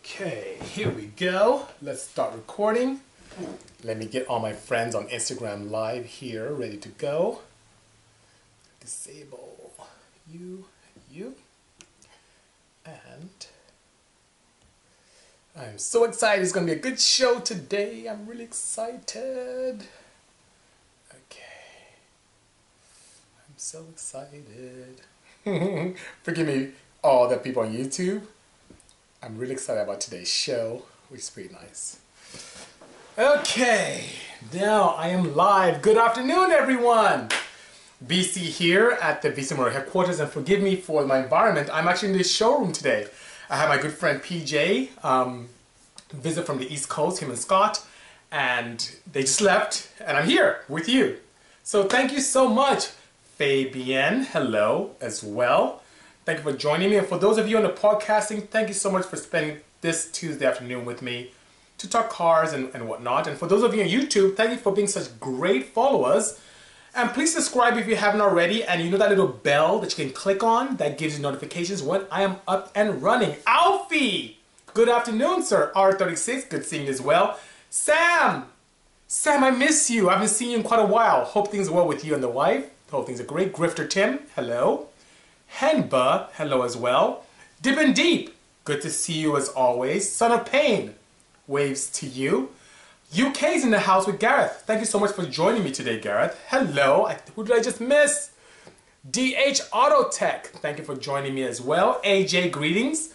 Okay, here we go. Let's start recording. Let me get all my friends on Instagram Live here, ready to go. Disable you, and I'm so excited. It's going to be a good show today. I'm really excited. Okay, I'm so excited. Forgive me, all the people on YouTube. I'm really excited about today's show, which is pretty nice. Okay, now I am live. Good afternoon, everyone. Bisi here at the Bisimoto headquarters, and forgive me for my environment. I'm actually in the showroom today. I have my good friend PJ visit from the East Coast, him and Scott, and they just left, and I'm here with you. So thank you so much. Fabienne, hello as well. Thank you for joining me. And for those of you on the podcasting, thank you so much for spending this Tuesday afternoon with me to talk cars and whatnot. And for those of you on YouTube, thank you for being such great followers. And please subscribe if you haven't already. And you know that little bell that you can click on that gives you notifications when I am up and running. Alfie! Good afternoon, sir. R36, good seeing you as well. Sam! Sam, I miss you. I haven't seen you in quite a while. Hope things are well with you and the wife. Hope things are great. Grifter Tim, hello. Henba, hello as well. Dip and Deep, good to see you as always. Son of Pain, waves to you. UK's in the house with Gareth. Thank you so much for joining me today, Gareth. Hello, who did I just miss? DH Auto Tech, thank you for joining me as well. AJ, greetings.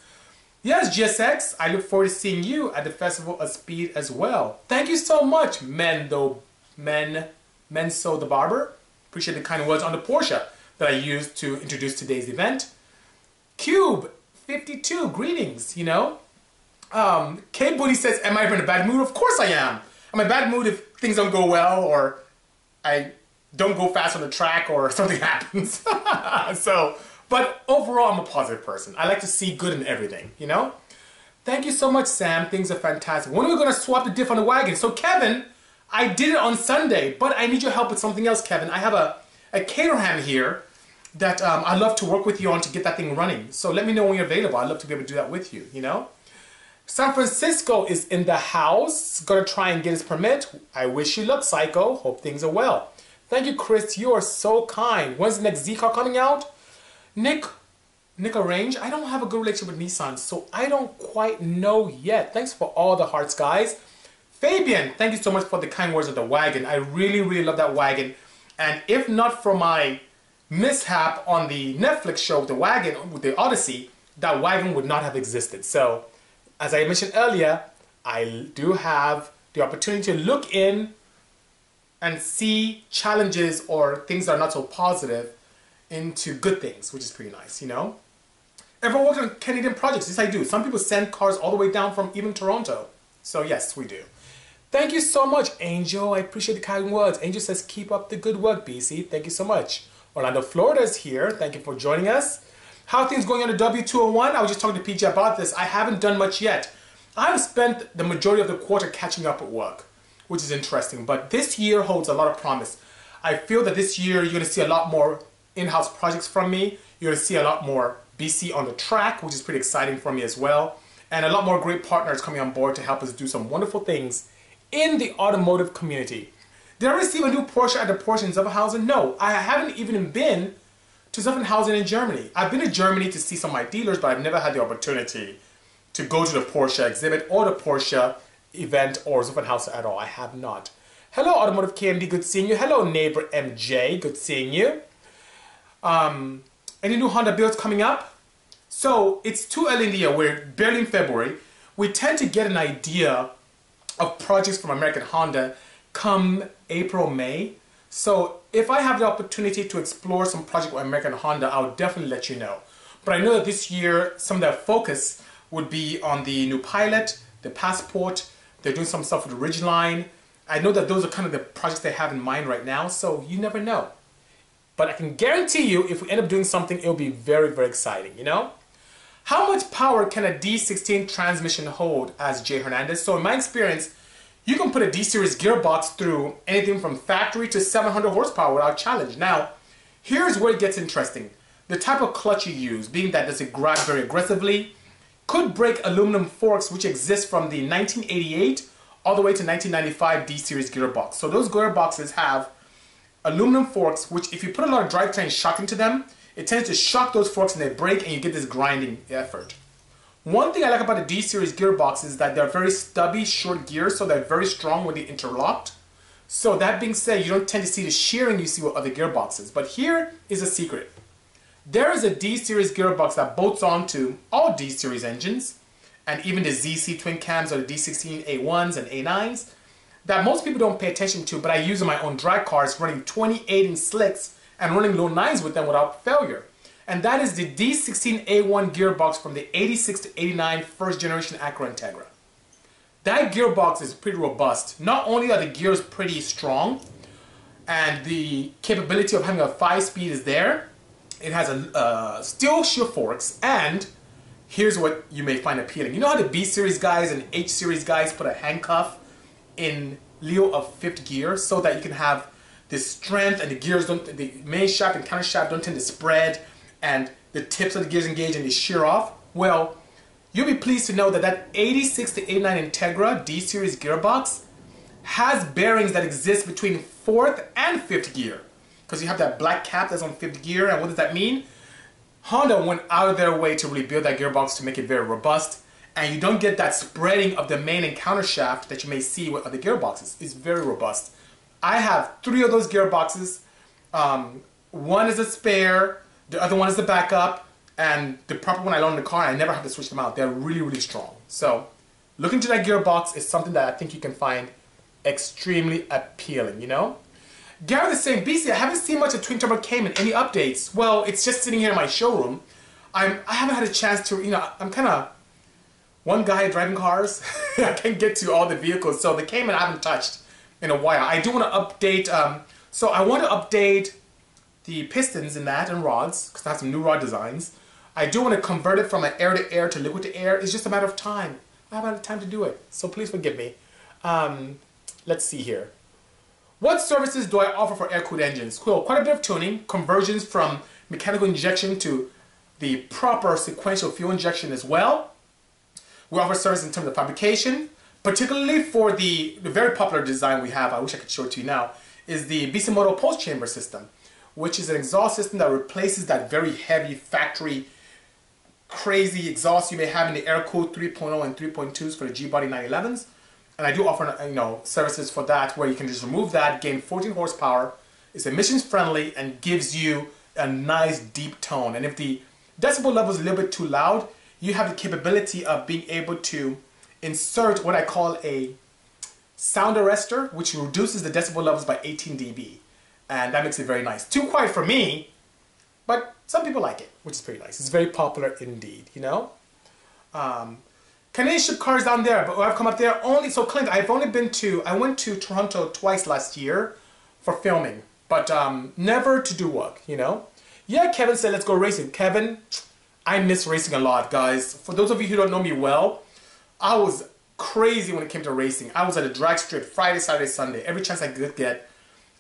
Yes, GSX, I look forward to seeing you at the Festival of Speed as well. Thank you so much, Menso the Barber. Appreciate the kind words on the Porsche that I used to introduce today's event. Cube 52, greetings, you know. K Booty says, am I ever in a bad mood? Of course I am. I'm in a bad mood if things don't go well or I don't go fast on the track or something happens. But overall, I'm a positive person. I like to see good in everything, you know. Thank you so much, Sam. Things are fantastic. When are we going to swap the diff on the wagon? So Kevin, I did it on Sunday, but I need your help with something else, Kevin. I have a Caterham here that I'd love to work with you on to get that thing running. So let me know when you're available. I'd love to be able to do that with you, you know? San Francisco is in the house. Gonna try and get his permit. I wish you luck, Psycho. Hope things are well. Thank you, Chris. You are so kind. When's the next Z car coming out? Nick Arrange. I don't have a good relationship with Nissan, so I don't quite know yet. Thanks for all the hearts, guys. Fabian, thank you so much for the kind words of the wagon. I really, really love that wagon. And if not for my mishap on the Netflix show with the wagon, with the Odyssey, that wagon would not have existed. So, as I mentioned earlier, I do have the opportunity to look in and see challenges or things that are not so positive into good things, which is pretty nice, you know? Ever worked on Canadian projects? Yes, I do. Some people send cars all the way down from even Toronto. So yes, we do. Thank you so much, Angel. I appreciate the kind words. Angel says, keep up the good work, BC. Thank you so much. Orlando, Florida is here. Thank you for joining us. How are things going on the W201? I was just talking to PJ about this. I haven't done much yet. I've spent the majority of the quarter catching up at work, which is interesting. But this year holds a lot of promise. I feel that this year you're going to see a lot more in-house projects from me. You're going to see a lot more BC on the track, which is pretty exciting for me as well. And a lot more great partners coming on board to help us do some wonderful things in the automotive community. Did I receive a new Porsche at the Porsche in Zuffenhausen? No, I haven't even been to Zuffenhausen in Germany. I've been to Germany to see some of my dealers, but I've never had the opportunity to go to the Porsche exhibit or the Porsche event or Zuffenhausen at all. I have not. Hello, Automotive KMD, good seeing you. Hello, neighbor MJ, good seeing you. Any new Honda builds coming up? So it's too early in the year. We're barely in February. We tend to get an idea of projects from American Honda come April, May. So if I have the opportunity to explore some project with American Honda, I'll definitely let you know. But I know that this year, some of their focus would be on the new Pilot, the Passport. They're doing some stuff with the Ridgeline. I know that those are kind of the projects they have in mind right now, so you never know. But I can guarantee you, if we end up doing something, it'll be very, very exciting, you know? How much power can a D16 transmission hold, as Jay Hernandez? So in my experience, you can put a D-Series gearbox through anything from factory to 700 horsepower without challenge. Now, here's where it gets interesting. The type of clutch you use, being that does it grab very aggressively, could break aluminum forks which exist from the 1988 all the way to 1995 D-Series gearbox. So those gearboxes have aluminum forks which, if you put a lot of drivetrain shock into them, it tends to shock those forks and they break and you get this grinding effort. One thing I like about the D-Series gearbox is that they're very stubby, short gears, so they're very strong when they interlocked. So that being said, you don't tend to see the shearing you see with other gearboxes. But here is a secret. There is a D-Series gearbox that bolts onto all D-Series engines, and even the ZC twin cams or the D16 A1s and A9s, that most people don't pay attention to, but I use in my own drag cars running 28-inch slicks and running low 9s with them without failure. And that is the D16 A1 gearbox from the 86 to 89 first generation Acura Integra. That gearbox is pretty robust. Not only are the gears pretty strong, and the capability of having a 5-speed is there, it has a steel shear forks, and here's what you may find appealing. You know how the B-Series guys and H-Series guys put a handcuff in lieu of 5th gear so that you can have the strength and the gears don't, the main shaft and counter shaft don't tend to spread, and the tips of the gears engage and they shear off? Well, you'll be pleased to know that that 86 to 89 Integra D-Series gearbox has bearings that exist between 4th and 5th gear. Because you have that black cap that's on 5th gear, and what does that mean? Honda went out of their way to really build that gearbox to make it very robust, and you don't get that spreading of the main and counter shaft that you may see with other gearboxes. It's very robust. I have 3 of those gearboxes. One is a spare, the other one is the backup, and the proper one I loaned in the car, I never have to switch them out. They're really, really strong. So, looking to that gearbox is something that I think you can find extremely appealing, you know? Gareth is saying, Bisi, I haven't seen much of Twin Turbo Cayman. Any updates? Well, it's just sitting here in my showroom. I haven't had a chance to, you know, I'm kind of one guy driving cars. I can't get to all the vehicles. So the Cayman I haven't touched in a while. I do want to update, so I want to update the pistons in that and rods, because I have some new rod designs. I do want to convert it from an air-to-air to liquid-to-air. It's just a matter of time. I haven't had time to do it, so please forgive me. Let's see here. What services do I offer for air-cooled engines? Cool, quite a bit of tuning, conversions from mechanical injection to the proper sequential fuel injection as well. We offer service in terms of fabrication, particularly for the very popular design we have, I wish I could show it to you now, is the Bisimoto pulse chamber system, which is an exhaust system that replaces that very heavy factory crazy exhaust you may have in the air-cooled 3.0 and 3.2s for the G-Body 911s. And I do offer, you know, services for that where you can just remove that, gain 14 horsepower. It's emissions friendly and gives you a nice deep tone. And if the decibel level is a little bit too loud, you have the capability of being able to insert what I call a sound arrestor, which reduces the decibel levels by 18 dB. And that makes it very nice. Too quiet for me, but some people like it, which is pretty nice. It's very popular indeed, you know? Canadian ship cars down there, but I've come up there only, so Clint, I went to Toronto twice last year for filming, but never to do work, you know? Yeah, Kevin said, let's go racing. Kevin, I miss racing a lot, guys. For those of you who don't know me well, I was crazy when it came to racing. I was at a drag strip Friday, Saturday, Sunday. Every chance I could get.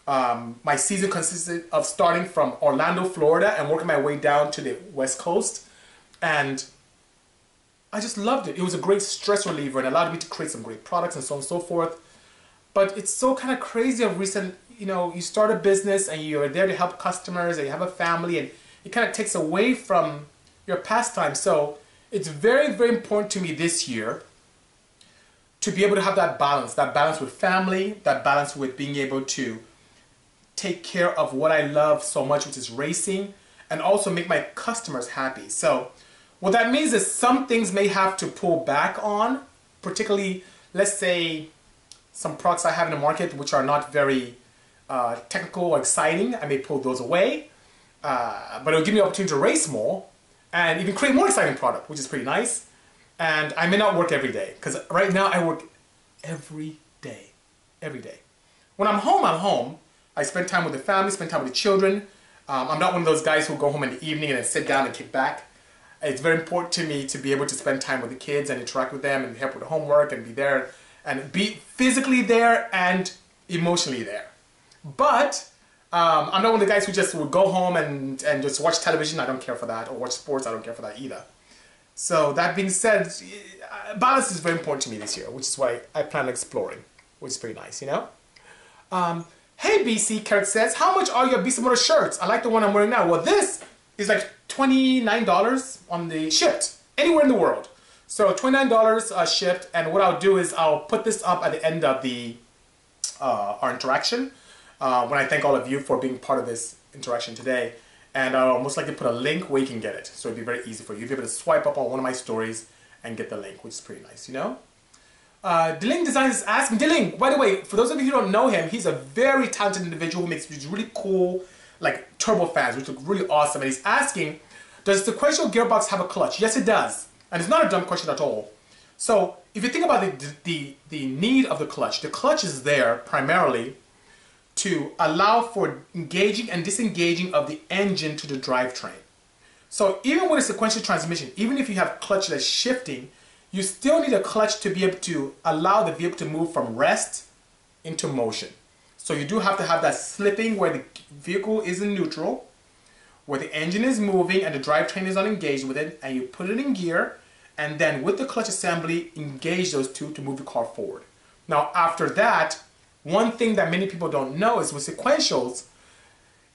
My season consisted of starting from Orlando, Florida, and working my way down to the West Coast. And I just loved it. It was a great stress reliever and allowed me to create some great products and so on and so forth. But it's so kind of crazy of recent, you know, you start a business and you're there to help customers and you have a family, and it kind of takes away from your pastime. So it's very, very important to me this year to be able to have that balance with family, that balance with being able to take care of what I love so much, which is racing, and also make my customers happy. So what that means is some things may have to pull back on, particularly, let's say, some products I have in the market which are not very technical or exciting. I may pull those away, but it'll give me the opportunity to race more and even create more exciting product, which is pretty nice. And I may not work every day, because right now I work every day. Every day. When I'm home, I'm home. I spend time with the family, spend time with the children. I'm not one of those guys who go home in the evening and then sit down and kick back. It's very important to me to be able to spend time with the kids and interact with them and help with the homework and be there and be physically there and emotionally there. But I'm not one of the guys who just would go home and just watch television. I don't care for that. Or watch sports. I don't care for that either. So that being said, balance is very important to me this year, which is why I plan on exploring, which is pretty nice, you know? Hey BC, Kurt says, how much are your Bisimoto shirts? I like the one I'm wearing now. Well, this is like $29 on the shipped, anywhere in the world. So $29 shipped, and what I'll do is I'll put this up at the end of the our interaction when I thank all of you for being part of this interaction today. And I'll most likely put a link where you can get it. So it'll be very easy for you. You'll be able to swipe up on one of my stories and get the link, which is pretty nice, you know? Diling Designs is asking, Diling, by the way, for those of you who don't know him, he's a very talented individual who makes these really cool, like, turbo fans, which look really awesome. And he's asking, does the sequential gearbox have a clutch? Yes, it does. And it's not a dumb question at all. So if you think about the need of the clutch is there primarily to allow for engaging and disengaging of the engine to the drivetrain. So even with a sequential transmission, even if you have clutch that's shifting, you still need a clutch to be able to allow the vehicle to move from rest into motion. So you do have to have that slipping where the vehicle is in neutral, where the engine is moving and the drivetrain is unengaged with it, and you put it in gear, and then with the clutch assembly, engage those two to move the car forward. Now after that, one thing that many people don't know is with sequentials,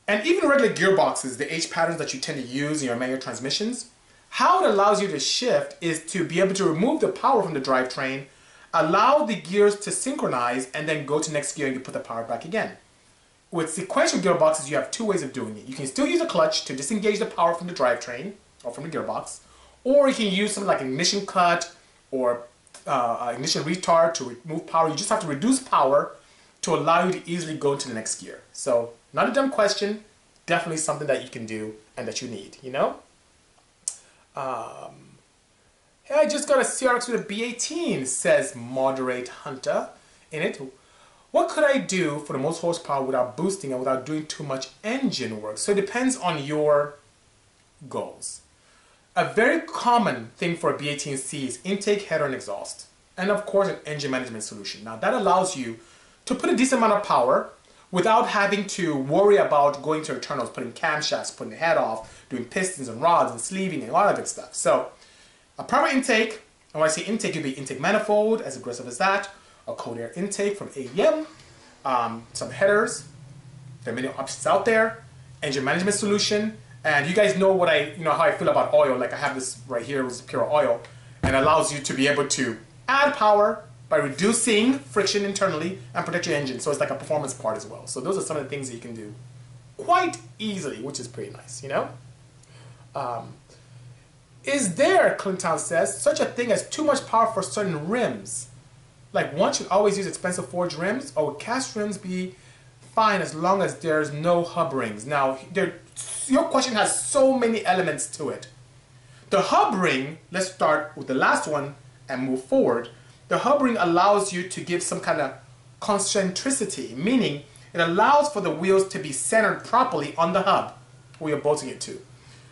and even regular gearboxes, the H patterns that you tend to use in your manual transmissions, how it allows you to shift is to be able to remove the power from the drivetrain, allow the gears to synchronize, and then go to next gear and you put the power back again. With sequential gearboxes, you have two ways of doing it. You can still use a clutch to disengage the power from the drivetrain or from the gearbox, or you can use something like ignition cut or ignition retard to remove power. You just have to reduce power to allow you to easily go into the next gear. So, not a dumb question, definitely something that you can do and that you need, you know? Hey, I just got a CRX with a B18, says Moderate Hunter in it. What could I do for the most horsepower without boosting and without doing too much engine work? So it depends on your goals. A very common thing for a B18C is intake, header, and exhaust. And of course, an engine management solution. Now that allows you to put a decent amount of power without having to worry about going to internals, putting camshafts, putting the head off, doing pistons and rods and sleeving and all that good stuff. So a proper intake, and when I say intake, it would be intake manifold, as aggressive as that, a cold air intake from AEM, some headers, there are many options out there, engine management solution, and you guys know what how I feel about oil. Like I have this right here, which is pure oil, and allows you to be able to add power by reducing friction internally and protect your engine. So it's like a performance part as well. So those are some of the things that you can do quite easily, which is pretty nice, you know? Is there, Clinton says, such a thing as too much power for certain rims? Like one should always use expensive forged rims, or would cast rims be fine as long as there's no hub rings? Now, your question has so many elements to it. The hub ring, let's start with the last one and move forward. The hub ring allows you to give some kind of concentricity, meaning it allows for the wheels to be centered properly on the hub where you're bolting it to.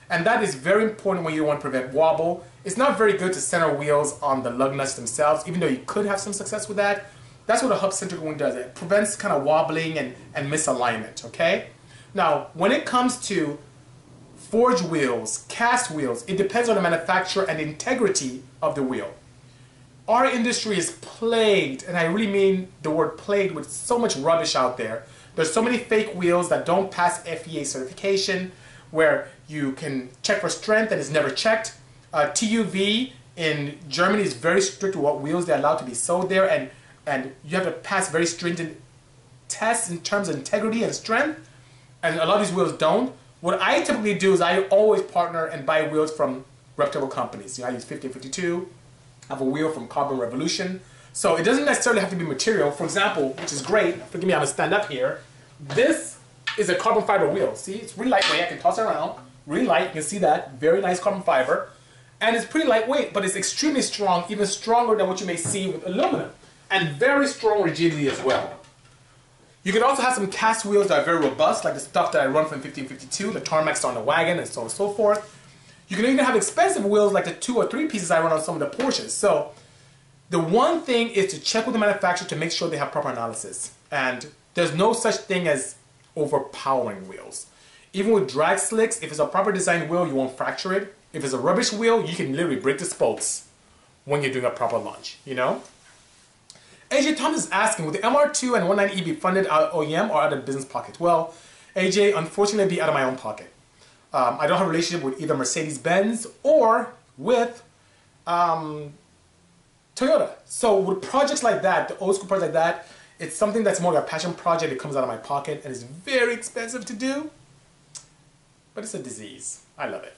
And that is very important when you want to prevent wobble. It's not very good to center wheels on the lug nuts themselves, even though you could have some success with that. That's what a hub-centered wing does. It prevents kind of wobbling and misalignment, okay? Now, when it comes to forged wheels, cast wheels, it depends on the manufacturer and the integrity of the wheel. Our industry is plagued, and I really mean the word plagued, with so much rubbish out there. There's so many fake wheels that don't pass FEA certification, where you can check for strength and it's never checked. TUV in Germany is very strict with what wheels they're allowed to be sold there, and you have to pass very stringent tests in terms of integrity and strength, and a lot of these wheels don't. What I typically do is I always partner and buy wheels from reputable companies. You know, I use 1552. I have a wheel from Carbon Revolution. So it doesn't necessarily have to be material. For example, which is great, forgive me, I'm gonna stand up here. This is a carbon fiber wheel. See, it's really lightweight. I can toss it around. Really light, you can see that. Very nice carbon fiber. And it's pretty lightweight, but it's extremely strong, even stronger than what you may see with aluminum. And very strong rigidity as well. You can also have some cast wheels that are very robust, like the stuff that I run from 1552, the tarmacs on the wagon, and so on and so forth. You can even have expensive wheels like the 2 or 3 pieces I run on some of the Porsches. So the one thing is to check with the manufacturer to make sure they have proper analysis. And there's no such thing as overpowering wheels. Even with drag slicks, if it's a proper design wheel, you won't fracture it. If it's a rubbish wheel, you can literally break the spokes when you're doing a proper launch, you know? AJ Thomas is asking, will the MR2 and 190E be funded out of OEM or out of business pocket? Well, AJ, unfortunately, be out of my own pocket. I don't have a relationship with either Mercedes-Benz or with Toyota. So with projects like that, the old school projects like that, it's something that's more like a passion project. It comes out of my pocket and it's very expensive to do. But it's a disease. I love it.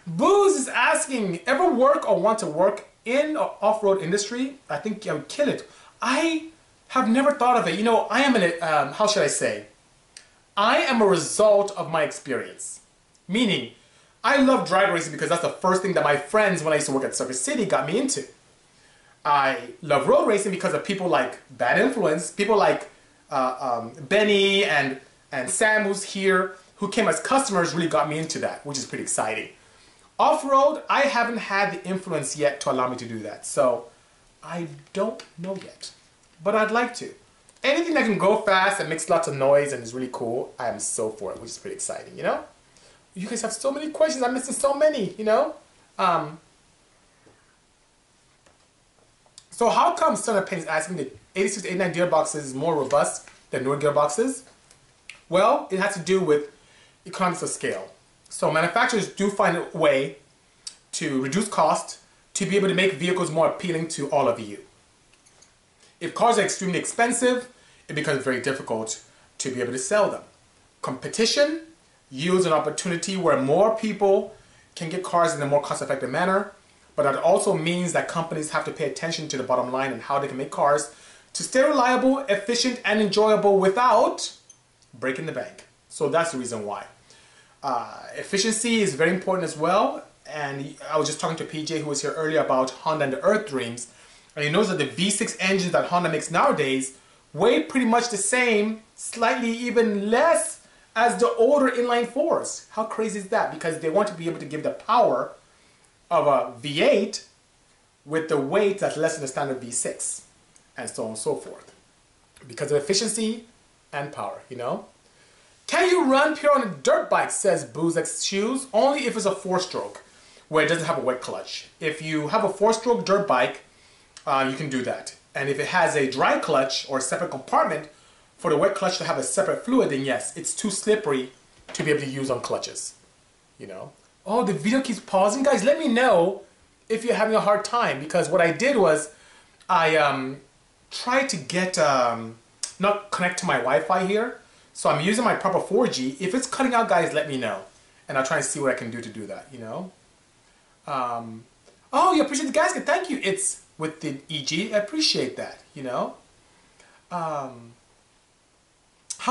Booze is asking, ever work or want to work in or off-road industry? I think I would kill it. I have never thought of it. You know, I am in a, how should I say? I am a result of my experience. Meaning, I love drag racing because that's the first thing that my friends, when I used to work at Circuit City, got me into. I love road racing because of people like Bad Influence, people like Benny and Sam, who's here, who came as customers, really got me into that, which is pretty exciting. Off-road, I haven't had the influence yet to allow me to do that, so I don't know yet, but I'd like to. Anything that can go fast and makes lots of noise and is really cool, I am so for it, which is pretty exciting, you know? You guys have so many questions, I'm missing so many, you know? So how come Son of Pain is asking the 86 to 89 gearboxes is more robust than newer gearboxes? Well, it has to do with economies of scale. So manufacturers do find a way to reduce cost to be able to make vehicles more appealing to all of you. If cars are extremely expensive, it becomes very difficult to be able to sell them. Competition yields an opportunity where more people can get cars in a more cost-effective manner, but that also means that companies have to pay attention to the bottom line and how they can make cars to stay reliable, efficient, and enjoyable without breaking the bank. So that's the reason why. Efficiency is very important as well, and I was just talking to PJ, who was here earlier, about Honda and the Earth Dreams, and he knows that the V6 engines that Honda makes nowadays weigh pretty much the same, slightly even less as the older inline fours. How crazy is that? Because they want to be able to give the power of a V8 with the weight that's less than the standard V6, and so on and so forth, because of efficiency and power, you know? Can you run pure on a dirt bike, says Booze X Shoes, only if it's a 4-stroke, where it doesn't have a wet clutch. If you have a 4-stroke dirt bike, you can do that. And if it has a dry clutch or a separate compartment for the wet clutch to have a separate fluid, then yes, it's too slippery to be able to use on clutches, you know? Oh, the video keeps pausing. Guys, let me know if you're having a hard time, because what I did was I tried to get, not connect to my Wi-Fi here. So I'm using my proper 4G. If it's cutting out, guys, let me know. And I'll try and see what I can do to do that, you know? Oh, you appreciate the gasket. Thank you. It's with the EG. I appreciate that, you know? How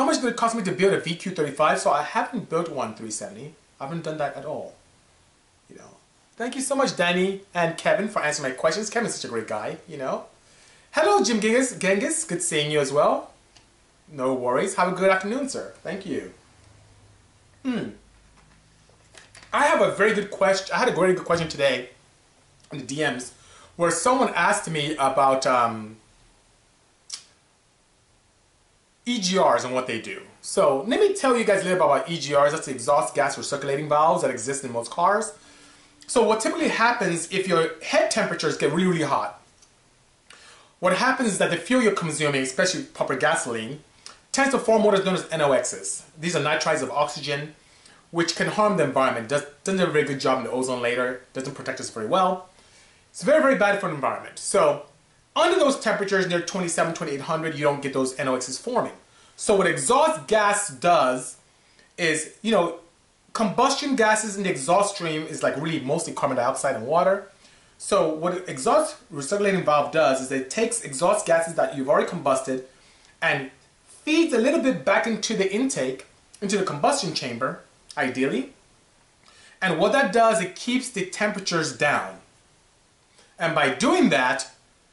much did it cost me to build a VQ35? So I haven't built one 370. I haven't done that at all, you know? Thank you so much, Danny and Kevin, for answering my questions. Kevin's such a great guy, you know? Hello, Jim Genghis. Good seeing you as well. No worries. Have a good afternoon, sir. Thank you. I have a very good question. I had a very good question today in the DMs where someone asked me about EGRs and what they do. So let me tell you guys a little bit about EGRs. That's the exhaust gas recirculating valves that exist in most cars. So what typically happens if your head temperatures get really, really hot, what happens is that the fuel you're consuming, especially proper gasoline, tends to form what is known as NOx's. These are nitrides of oxygen, which can harm the environment. Doesn't do a very good job in the ozone layer, doesn't protect us very well. It's very, very bad for the environment. So under those temperatures, near 27, 2800, you don't get those NOx's forming. So what exhaust gas does is, you know, combustion gases in the exhaust stream is like really mostly carbon dioxide and water. So what an exhaust recirculating valve does is it takes exhaust gases that you've already combusted and feeds a little bit back into the intake, into the combustion chamber, ideally. And what that does, it keeps the temperatures down. And by doing that,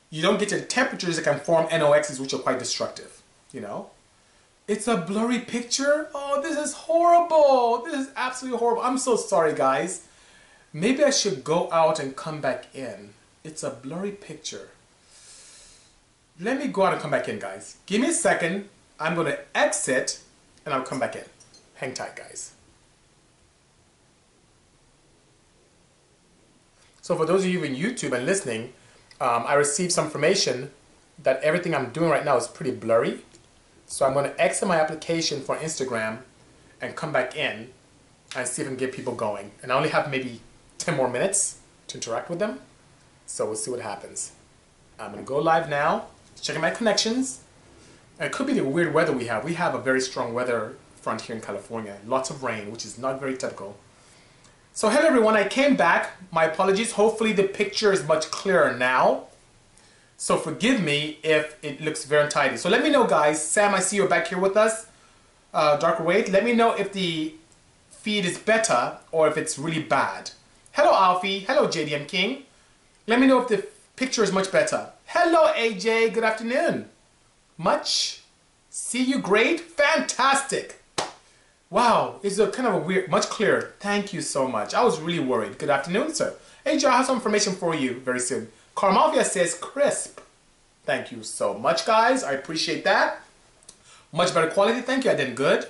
you don't get to the temperatures that can form NOx's, which are quite destructive, you know? It's a blurry picture? Oh, this is horrible. This is absolutely horrible. I'm so sorry, guys. Maybe I should go out and come back in. It's a blurry picture. Let me go out and come back in, guys. Give me a second. I'm going to exit and I'll come back in. Hang tight, guys. So for those of you in YouTube and listening, I received some information that everything I'm doing right now is pretty blurry. So I'm going to exit my application for Instagram and come back in and see if I can get people going. And I only have maybe 10 more minutes to interact with them. So we'll see what happens. I'm going to go live now, checking my connections. And it could be the weird weather we have. We have a very strong weather front here in California. Lots of rain, which is not very typical. So hello everyone, I came back. My apologies. Hopefully the picture is much clearer now. So forgive me if it looks very untidy. So let me know, guys. Sam, I see you're back here with us. Darker Wait, let me know if the feed is better or if it's really bad. Hello Alfie. Hello JDM King. Let me know if the picture is much better. Hello AJ, good afternoon. Much. See you great. Fantastic. Wow, it's a kind of a weird, much clearer. Thank you so much. I was really worried. Good afternoon, sir. AJ, I have some information for you very soon. Carmalvia says crisp. Thank you so much, guys. I appreciate that. Much better quality. Thank you. I did good.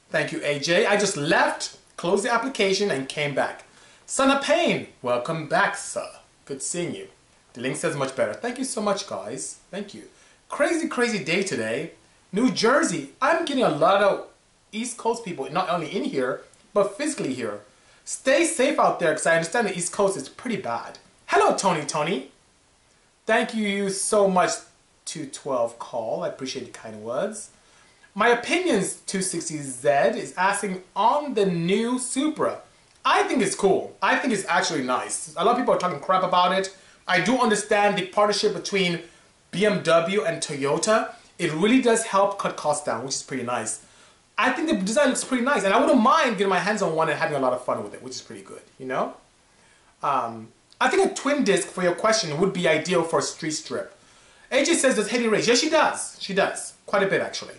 Thank you, AJ. I just left, closed the application, and came back. Son of Pain, welcome back, sir. Good seeing you. The link says much better. Thank you so much, guys. Thank you. Crazy, crazy day today. New Jersey. I'm getting a lot of East Coast people, not only in here, but physically here. Stay safe out there, because I understand the East Coast is pretty bad. Hello, Tony. Thank you so much, 212 call. I appreciate the kind words. My opinions, 260Z, is asking on the new Supra. I think it's cool. I think it's actually nice. A lot of people are talking crap about it. I do understand the partnership between BMW and Toyota. It really does help cut costs down, which is pretty nice. I think the design looks pretty nice, and I wouldn't mind getting my hands on one and having a lot of fun with it, which is pretty good, you know? I think a twin disc, for your question, would be ideal for a street strip. AJ says, does Hedy race? Yes, she does. She does. Quite a bit, actually.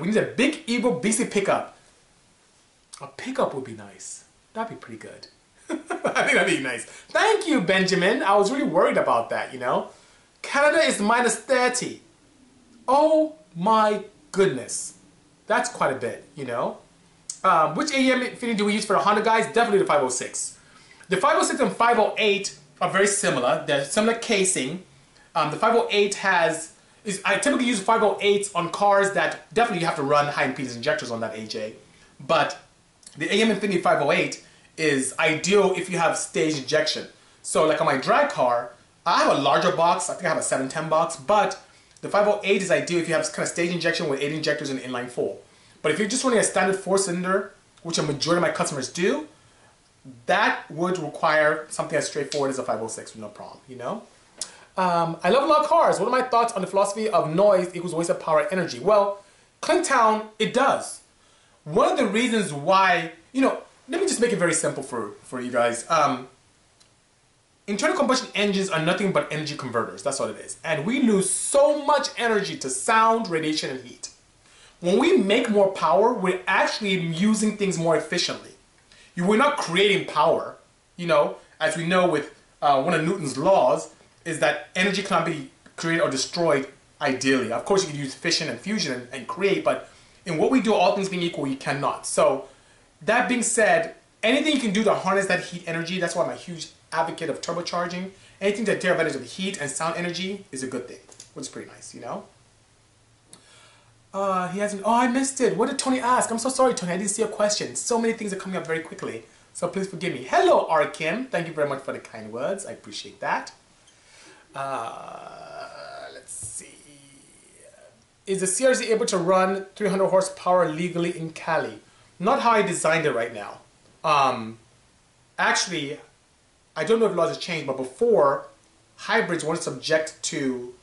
We need a big, evil, Bisi pickup. A pickup would be nice. That'd be pretty good. I think that'd be nice. Thank you, Benjamin. I was really worried about that, you know? Canada is minus 30. Oh, my goodness. That's quite a bit, you know? Which AEM Infinity do we use for the Honda guys? Definitely the 506. The 506 and 508 are very similar. They're similar casing. The 508 I typically use 508s on cars that definitely you have to run high impedance injectors on that AJ. But the AM Infinity 508 is ideal if you have stage injection. So like on my drag car, I have a larger box. I think I have a 710 box, but the 508 is ideal if you have kind of stage injection with 8 injectors and inline 4. But if you're just running a standard 4-cylinder, which a majority of my customers do, that would require something as straightforward as a 506 with no problem, you know? I love a lot of cars. What are my thoughts on the philosophy of noise equals waste of power and energy? Well, Clinktown, it does. One of the reasons why, you know, let me just make it very simple for you guys. Internal combustion engines are nothing but energy converters. That's what it is. And we lose so much energy to sound, radiation, and heat. When we make more power, we're actually using things more efficiently. We're not creating power. You know, as we know with one of Newton's laws, is that energy cannot be created or destroyed ideally. Of course, you can use fission and fusion and create, but in what we do, all things being equal, you cannot. So that being said, anything you can do to harness that heat energy, that's why I'm a huge advocate of turbocharging. Anything that takes advantage of the heat and sound energy is a good thing, which is pretty nice, you know? He hasn't, oh, I missed it. What did Tony ask? I'm so sorry, Tony, I didn't see a question. So many things are coming up very quickly, so please forgive me. Hello, R. Kim. Thank you very much for the kind words. I appreciate that. Let's see. Is the CRZ able to run 300 horsepower legally in Cali? Not how I designed it right now. Actually, I don't know if laws have changed, but before, hybrids weren't subject to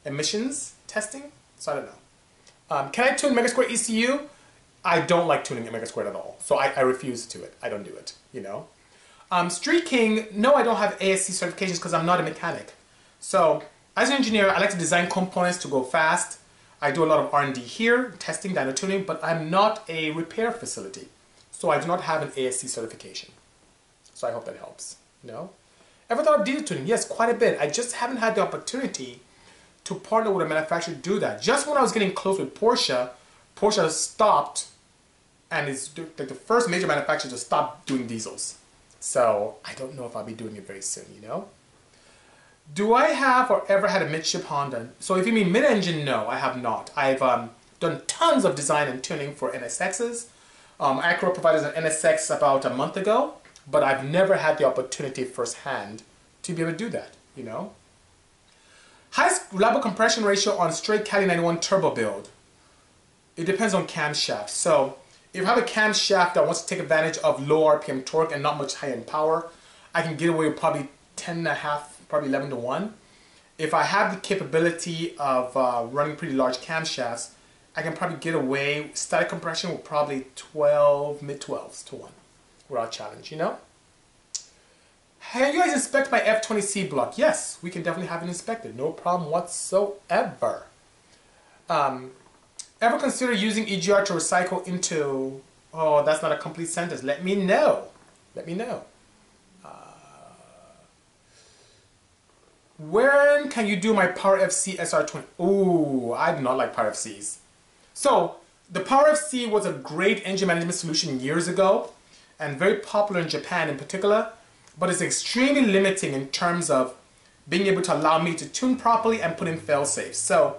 emissions testing, so I don't know. Can I tune Megasquare ECU? I don't like tuning Megasquare at all, so I refuse to it. I don't do it, you know. Street King, no, I don't have ASC certifications because I'm not a mechanic. So, as an engineer, I like to design components to go fast. I do a lot of R&D here, testing, dyno tuning, but I'm not a repair facility. So I do not have an ASC certification. So I hope that helps, you know. Ever thought of diesel tuning? Yes, quite a bit. I just haven't had the opportunity to partner with a manufacturer to do that. Just when I was getting close with Porsche, Porsche stopped, and it's like the first major manufacturer to stop doing diesels. So I don't know if I'll be doing it very soon, you know? Do I have or ever had a midship Honda? So if you mean mid-engine, no, I have not. I've done tons of design and tuning for NSXs. Acura provided an NSX about a month ago, but I've never had the opportunity firsthand to be able to do that, you know? Highest reliable compression ratio on straight Cali 91 turbo build. It depends on camshaft. So if I have a camshaft that wants to take advantage of low RPM torque and not much high-end power, I can get away with probably 10.5, probably 11 to 1. If I have the capability of running pretty large camshafts, I can probably get away static compression with probably 12, mid-12s to 1 without challenge, you know? Hey, you guys inspect my F20C block? Yes, we can definitely have it inspected. No problem whatsoever. Ever consider using EGR to recycle into... Oh, that's not a complete sentence. Let me know. Let me know. When can you do my Power FC SR20? Ooh, I do not like Power FCs. So, the Power FC was a great engine management solution years ago and very popular in Japan in particular, but it's extremely limiting in terms of being able to allow me to tune properly and put in fail-safes. So,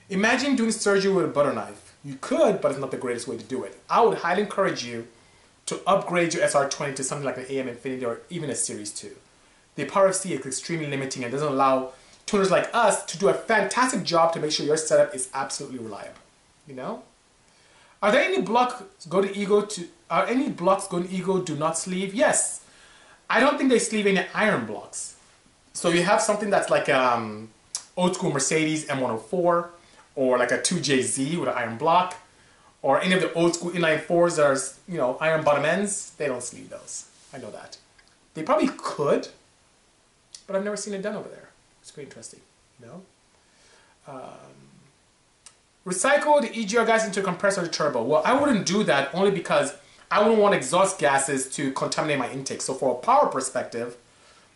imagine doing surgery with a butter knife. You could, but it's not the greatest way to do it. I would highly encourage you to upgrade your SR20 to something like an AM Infinity or even a Series 2. The Power FC is extremely limiting and doesn't allow tuners like us to do a fantastic job to make sure your setup is absolutely reliable. You know? Are there any blocks go to Ego do not sleeve? Yes. I don't think they sleeve any iron blocks. So you have something that's like old school Mercedes M104 or like a 2JZ with an iron block, or any of the old school inline 4s that are, you know, iron bottom ends. They don't sleeve those. I know that. They probably could, but I've never seen it done over there. It's pretty interesting, you know? Recycle the EGR gas into a compressor or turbo. Well, I wouldn't do that only because I wouldn't want exhaust gases to contaminate my intake. So for a power perspective,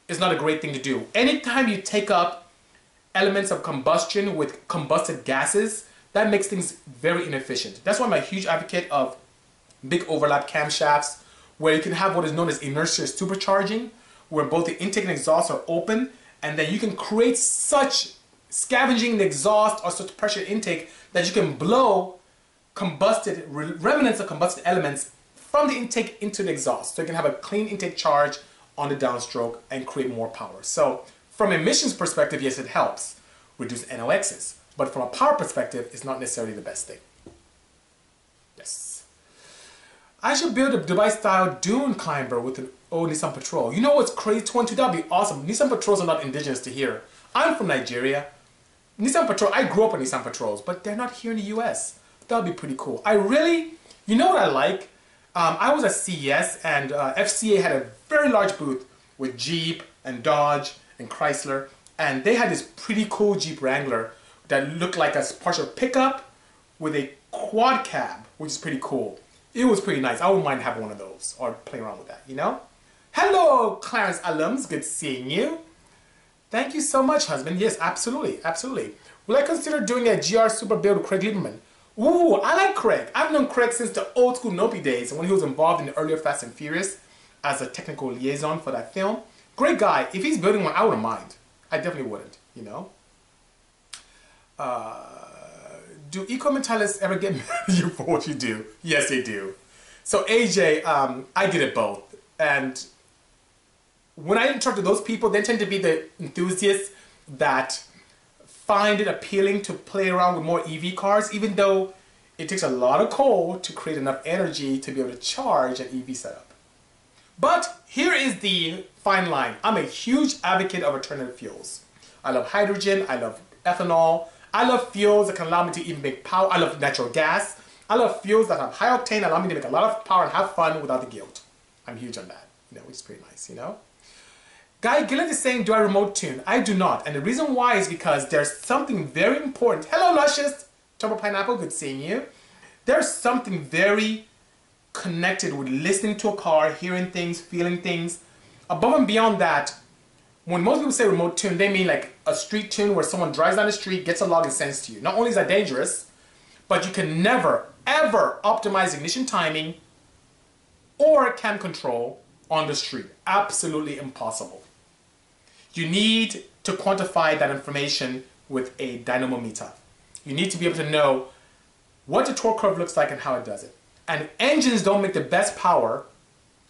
it's not a great thing to do. Anytime you take up elements of combustion with combusted gases, that makes things very inefficient. That's why I'm a huge advocate of big overlap camshafts, where you can have what is known as inertia supercharging, where both the intake and exhaust are open, and then you can create such scavenging the exhaust or such pressure intake that you can blow combusted remnants of combusted elements from the intake into the exhaust. So you can have a clean intake charge on the downstroke and create more power. So from emissions perspective, yes, it helps reduce NOx's. But from a power perspective, it's not necessarily the best thing. Yes. I should build a Dubai-style dune climber with an old Nissan Patrol. You know what's crazy? 22, that'd be awesome. Nissan Patrols are not indigenous to here. I'm from Nigeria. Nissan Patrol, I grew up on Nissan Patrols, but they're not here in the US. That'd be pretty cool. You know what I like? I was at CES and FCA had a very large booth with Jeep and Dodge and Chrysler, and they had this pretty cool Jeep Wrangler that looked like a partial pickup with a quad cab, which is pretty cool. It was pretty nice. I wouldn't mind having one of those or playing around with that, you know? Hello, Clarence alums. Good seeing you. Thank you so much, husband. Yes, absolutely, absolutely. Will I consider doing a GR Supra build with Craig Lieberman? Ooh, I like Craig. I've known Craig since the old school Nopi days when he was involved in the earlier Fast and Furious as a technical liaison for that film. Great guy. If he's building one, I wouldn't mind. I definitely wouldn't, you know? Do eco-mentalists ever get mad at you for what you do? Yes, they do. So AJ, I did it both. And when I talk to those people, they tend to be the enthusiasts that find it appealing to play around with more EV cars, even though it takes a lot of coal to create enough energy to be able to charge an EV setup. But here is the fine line. I'm a huge advocate of alternative fuels. I love hydrogen, I love ethanol, I love fuels that can allow me to even make power. I love natural gas. I love fuels that have high octane, allow me to make a lot of power and have fun without the guilt. I'm huge on that, you know, which is pretty nice, you know? Guy Gillett is saying, do I remote tune? I do not. And the reason why is because there's something very important. Hello, Luscious. Turbo Pineapple, good seeing you. There's something very connected with listening to a car, hearing things, feeling things. Above and beyond that, when most people say remote tune, they mean like a street tune where someone drives down the street, gets a log and sends to you. Not only is that dangerous, but you can never, ever optimize ignition timing or cam control on the street. Absolutely impossible. You need to quantify that information with a dynamometer. You need to be able to know what the torque curve looks like and how it does it. And engines don't make the best power,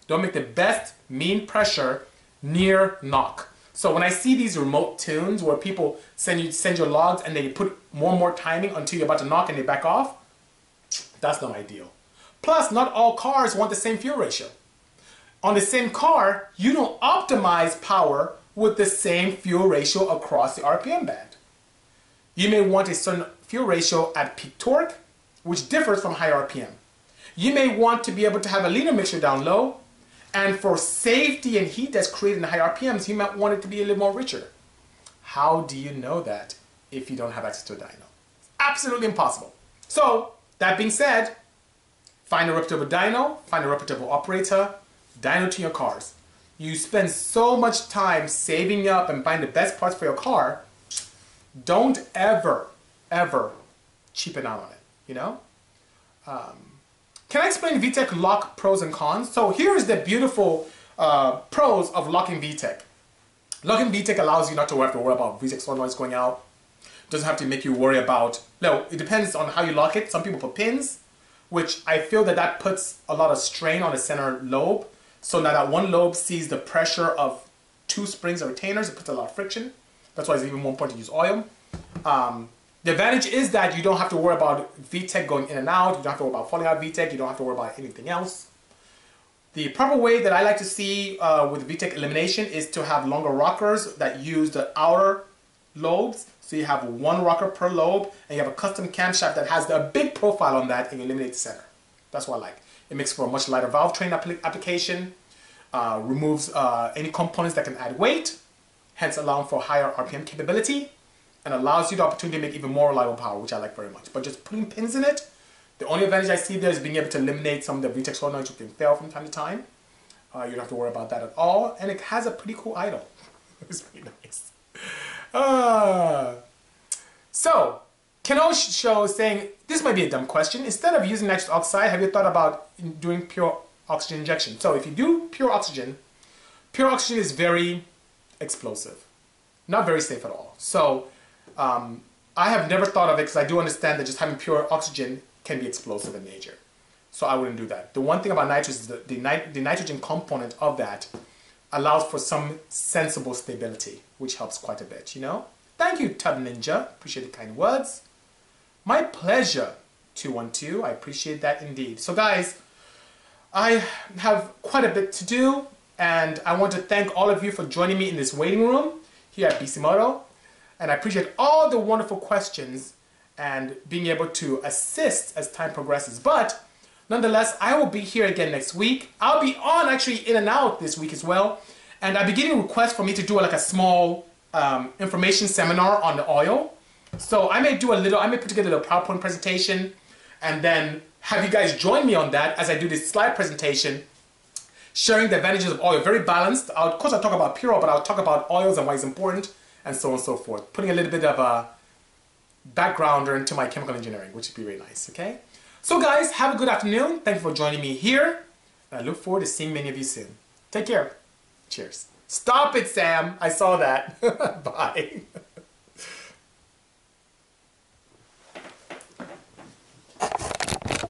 don't make the best mean pressure near knock. So when I see these remote tunes where people send your logs and they put more and more timing until you're about to knock and they back off, that's not ideal. Plus, not all cars want the same fuel ratio. On the same car, you don't optimize power with the same fuel ratio across the RPM band. You may want a certain fuel ratio at peak torque, which differs from high RPM. You may want to be able to have a leaner mixture down low, and for safety and heat that's created in high RPMs, you might want it to be a little more richer. How do you know that if you don't have access to a dyno? Absolutely impossible. So, that being said, find a reputable dyno, find a reputable operator, dyno to your cars. You spend so much time saving up and buying the best parts for your car, don't ever, ever cheapen out on it, you know? Can I explain VTEC lock pros and cons? So here's the beautiful pros of locking VTEC. Locking VTEC allows you not to have to worry about VTEC solenoids going out. Doesn't have to make you worry about, no, it depends on how you lock it. Some people put pins, which I feel that puts a lot of strain on the center lobe. So now that one lobe sees the pressure of two springs or retainers, it puts a lot of friction. That's why it's even more important to use oil. The advantage is that you don't have to worry about VTEC going in and out. You don't have to worry about falling out VTEC. You don't have to worry about anything else. The proper way that I like to see with VTEC elimination is to have longer rockers that use the outer lobes. So you have one rocker per lobe, and you have a custom camshaft that has a big profile on that, and you eliminate the center. That's what I like. It makes for a much lighter valve train application, removes any components that can add weight, hence allowing for higher RPM capability, and allows you the opportunity to make even more reliable power, which I like very much. But just putting pins in it, the only advantage I see there is being able to eliminate some of the VTEC solenoids which can fail from time to time. You don't have to worry about that at all, and it has a pretty cool idle. It's pretty nice. So, Keno Show is saying, this might be a dumb question. Instead of using nitrous oxide, have you thought about doing pure oxygen injection? So if you do pure oxygen is very explosive. Not very safe at all. So I have never thought of it because I do understand that just having pure oxygen can be explosive in nature. So I wouldn't do that. The one thing about nitrous is that the nitrogen component of that allows for some sensible stability, which helps quite a bit, you know? Thank you, Tub Ninja. Appreciate the kind words. My pleasure, 212. I appreciate that indeed. So guys, I have quite a bit to do, and I want to thank all of you for joining me in this waiting room here at Bisimoto. And I appreciate all the wonderful questions and being able to assist as time progresses. But nonetheless, I will be here again next week. I'll be on actually in and out this week as well. And I'll be getting requests for me to do like a small information seminar on the oil. So I may put together a PowerPoint presentation and then have you guys join me on that as I do this slide presentation, sharing the advantages of oil. Very balanced. Of course I'll talk about pure oil, but I'll talk about oils and why it's important and so on and so forth. Putting a little bit of a backgrounder into my chemical engineering, which would be really nice, okay? So guys, have a good afternoon. Thank you for joining me here. And I look forward to seeing many of you soon. Take care. Cheers. Stop it, Sam. I saw that. Bye.